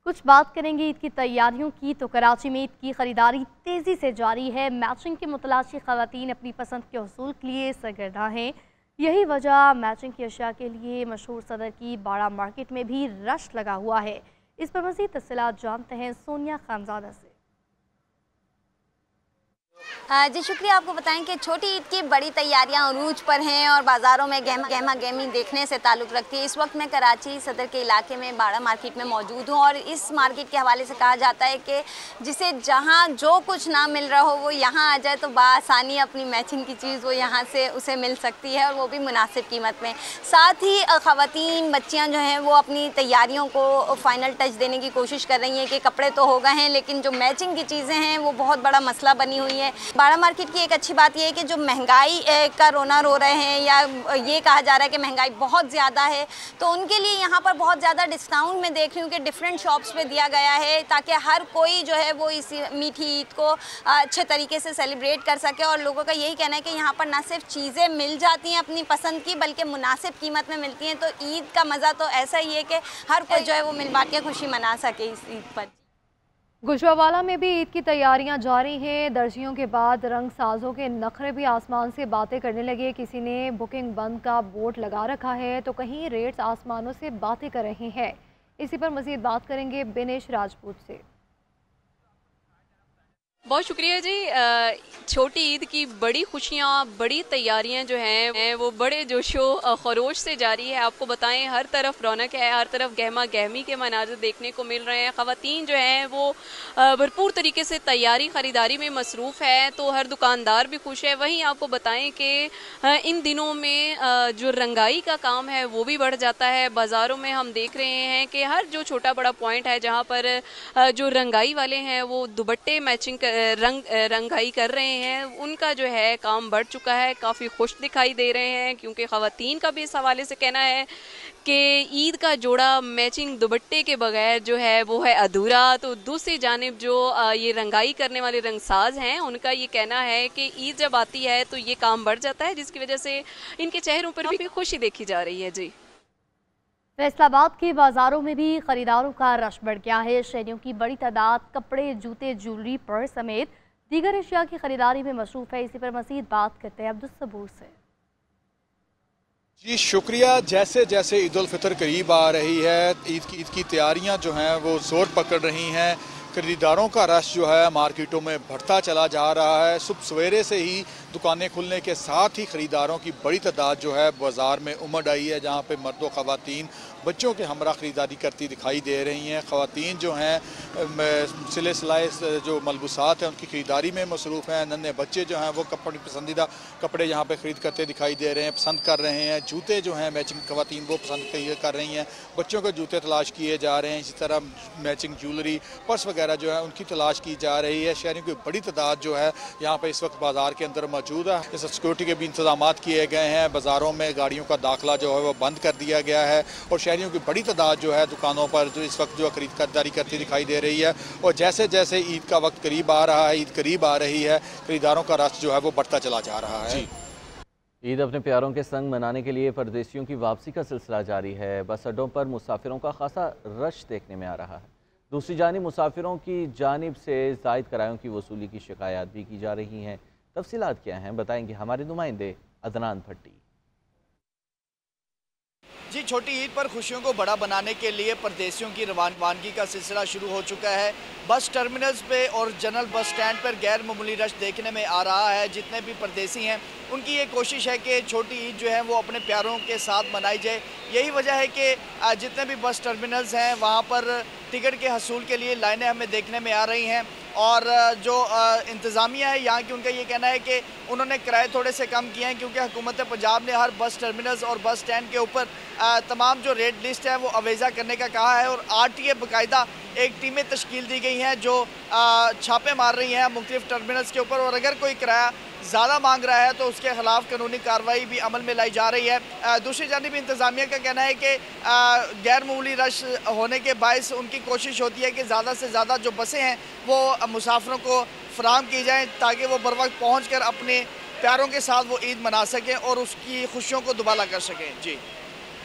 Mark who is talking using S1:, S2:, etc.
S1: कुछ बात करेंगे ईद की तैयारियों की। तो कराची में ईद की खरीदारी तेज़ी से जारी है। मैचिंग की मुतलाशी ख़वातीन अपनी पसंद के हसूल के लिए सरगर्दा हैं। यही वजह मैचिंग की अशिया के लिए मशहूर सदर की बाड़ा मार्केट में भी रश लगा हुआ है। इस पर मज़ीद तफ़सीलात जानते हैं सोनिया खानज़ादा से।
S2: जी शुक्रिया। आपको बताएं कि छोटी ईद की बड़ी तैयारियां अरूज पर हैं और बाज़ारों में गहमा गहमी देखने से ताल्लुक़ रखती है। इस वक्त मैं कराची सदर के इलाके में बाड़ा मार्केट में मौजूद हूं और इस मार्केट के हवाले से कहा जाता है कि जिसे जहां जो कुछ ना मिल रहा हो वो यहां आ जाए तो बआसानी अपनी मैचिंग की चीज़ वो यहां से उसे मिल सकती है और वो भी मुनासिब कीमत में। साथ ही ख़वातीन बच्चियाँ जो हैं वो अपनी तैयारियों को फ़ाइनल टच देने की कोशिश कर रही हैं कि कपड़े तो हो गए हैं लेकिन जो मैचिंग की चीज़ें हैं वो बहुत बड़ा मसला बनी हुई है। बाड़ा मार्केट की एक अच्छी बात यह है कि जो महंगाई का रोना रो रहे हैं या ये कहा जा रहा है कि महंगाई बहुत ज़्यादा है, तो उनके लिए यहाँ पर बहुत ज़्यादा डिस्काउंट मैं देख रही हूँ कि डिफरेंट शॉप्स पे दिया गया है ताकि हर कोई जो है वो इस मीठी ईद को अच्छे तरीके से सेलिब्रेट कर सके। और लोगों का यही कहना है कि यहाँ पर ना सिर्फ चीज़ें मिल जाती हैं अपनी पसंद की बल्कि मुनासिब कीमत में मिलती हैं। तो ईद का मज़ा तो ऐसा ही है कि हर कोई जो है वो मिल बांट के खुशी मना सके इस ईद पर।
S1: गुजरावाला में भी ईद की तैयारियां जारी हैं। दर्जियों के बाद रंग साजों के नखरे भी आसमान से बातें करने लगे। किसी ने बुकिंग बंद का बोर्ड लगा रखा है तो कहीं रेट्स आसमानों से बातें कर रहे हैं। इसी पर मजीद बात करेंगे बिनेश राजपूत से।
S3: बहुत शुक्रिया जी। छोटी ईद की बड़ी खुशियाँ, बड़ी तैयारियां जो हैं वो बड़े जोशो खरोश से जारी है। आपको बताएं हर तरफ रौनक है, हर तरफ गहमा गहमी के मनाज़र देखने को मिल रहे हैं। ख़वातीन जो हैं वो भरपूर तरीके से तैयारी ख़रीदारी में मसरूफ़ है तो हर दुकानदार भी खुश है। वहीं आपको बताएं कि इन दिनों में जो रंगाई का काम है वो भी बढ़ जाता है। बाज़ारों में हम देख रहे हैं कि हर जो छोटा बड़ा पॉइंट है जहाँ पर जो रंगाई वाले हैं वो दुपट्टे मैचिंग रंगाई कर रहे हैं, उनका जो है काम बढ़ चुका है। काफ़ी खुश दिखाई दे रहे हैं क्योंकि ख़वातीन का भी इस हवाले से कहना है कि ईद का जोड़ा मैचिंग दुपट्टे के बगैर जो है वो है अधूरा। तो दूसरी जानिब जो ये रंगाई करने वाले रंगसाज हैं उनका ये कहना है कि ईद जब आती है तो ये काम बढ़ जाता है जिसकी वजह से इनके चेहरों पर भी खुशी देखी जा रही है। जी,
S1: फैसलाबाद के बाजारों में भी खरीदारों का रश बढ़ गया है। शहरियों की बड़ी तादाद कपड़े, जूते, ज्वेलरी, पर्स समेत दीगर अशिया की खरीदारी में मसरूफ है। इसी पर मजीद बात करते हैं अब्दुल सबूर से।
S4: जी शुक्रिया। जैसे जैसे ईद उल फितर करीब आ रही है, ईद की तैयारियां जो हैं वो जोर पकड़ रही हैं। खरीदारों का रश जो है मार्केटों में बढ़ता चला जा रहा है। सुबह सवेरे से ही दुकानें खुलने के साथ ही ख़रीदारों की बड़ी तादाद जो है बाज़ार में उमड़ आई है, जहाँ पे मर्द व ख़वातीन बच्चों के हमरा ख़रीदारी करती दिखाई दे रही हैं। ख़वातीन जो हैं सिले सिलाए जो मलबूसात हैं उनकी ख़रीदारी में मसरूफ़ हैं। नन्हे बच्चे जो हैं वो अपनी पसंदीदा कपड़े यहाँ पर ख़रीद करते दिखाई दे रहे हैं, पसंद कर रहे हैं। जूते जो हैं मैचिंग ख़वातीन वो पसंद कर रही हैं, बच्चों के जूते तलाश किए जा रहे हैं। इसी तरह मैचिंग ज्वेलरी, पर्स वगैरह जो है उनकी तलाश की जा रही है। शहरियों की बड़ी तादाद जो है यहाँ पर इस वक्त बाज़ार के अंदर मौजूद है। इस सिक्योरिटी के भी इंतजाम किए गए हैं। बाज़ारों में गाड़ियों का दाखिला जो है वो बंद कर दिया गया है और शहरियों की बड़ी तादाद जो है दुकानों पर जो इस वक्त जो खरीदारी करती दिखाई दे रही है। और जैसे जैसे ईद का वक्त करीब आ रहा है, ईद करीब आ रही है, खरीदारों का रश जो है वो बढ़ता चला जा रहा है।
S5: ईद अपने प्यारों के संग मनाने के लिए परदेशियों की वापसी का सिलसिला जारी है। बस अड्डों पर मुसाफिरों का खासा रश देखने में आ रहा है। दूसरी जानिब मुसाफिरों की जानिब से ज़ायद किरायों की वसूली की शिकायत भी की जा रही हैं। तफसीलात क्या हैं बताएंगे हमारे नुमाइंदे अदनान भट्टी।
S6: जी, छोटी ईद पर खुशियों को बड़ा बनाने के लिए परदेशियों की रवानगी का सिलसिला शुरू हो चुका है। बस टर्मिनल्स पे और जनरल बस स्टैंड पर गैर मामूली रश देखने में आ रहा है। जितने भी परदेसी हैं उनकी ये कोशिश है कि छोटी ईद जो है वो अपने प्यारों के साथ मनाई जाए। यही वजह है कि जितने भी बस टर्मिनल्स हैं वहाँ पर टिकट के हसूल के लिए लाइनें हमें देखने में आ रही हैं। और जो इंतज़ामिया है यहाँ की, उनका ये कहना है कि उन्होंने किराए थोड़े से कम किए हैं क्योंकि हुकूमत पंजाब ने हर बस टर्मिनल्स और बस स्टैंड के ऊपर तमाम जो रेट लिस्ट है वो अवेज़ा करने का कहा है। और RTA बाकायदा एक टीमें तश्कील दी गई हैं जो छापे मार रही हैं मुख्तलिफ टर्मिनल्स के ऊपर और अगर कोई किराया ज़्यादा मांग रहा है तो उसके खिलाफ कानूनी कार्रवाई भी अमल में लाई जा रही है। दूसरी जानिब इंतज़ामिया का कहना है कि गैर मामूली रश होने के बायस उनकी कोशिश होती है कि ज़्यादा से ज़्यादा जो बसें हैं वो मुसाफिरों को फराहम की जाएँ ताकि वो बर वक्त पहुँच कर अपने प्यारों के साथ वो ईद मना सकें और उसकी खुशियों को दुबाला कर सकें। जी।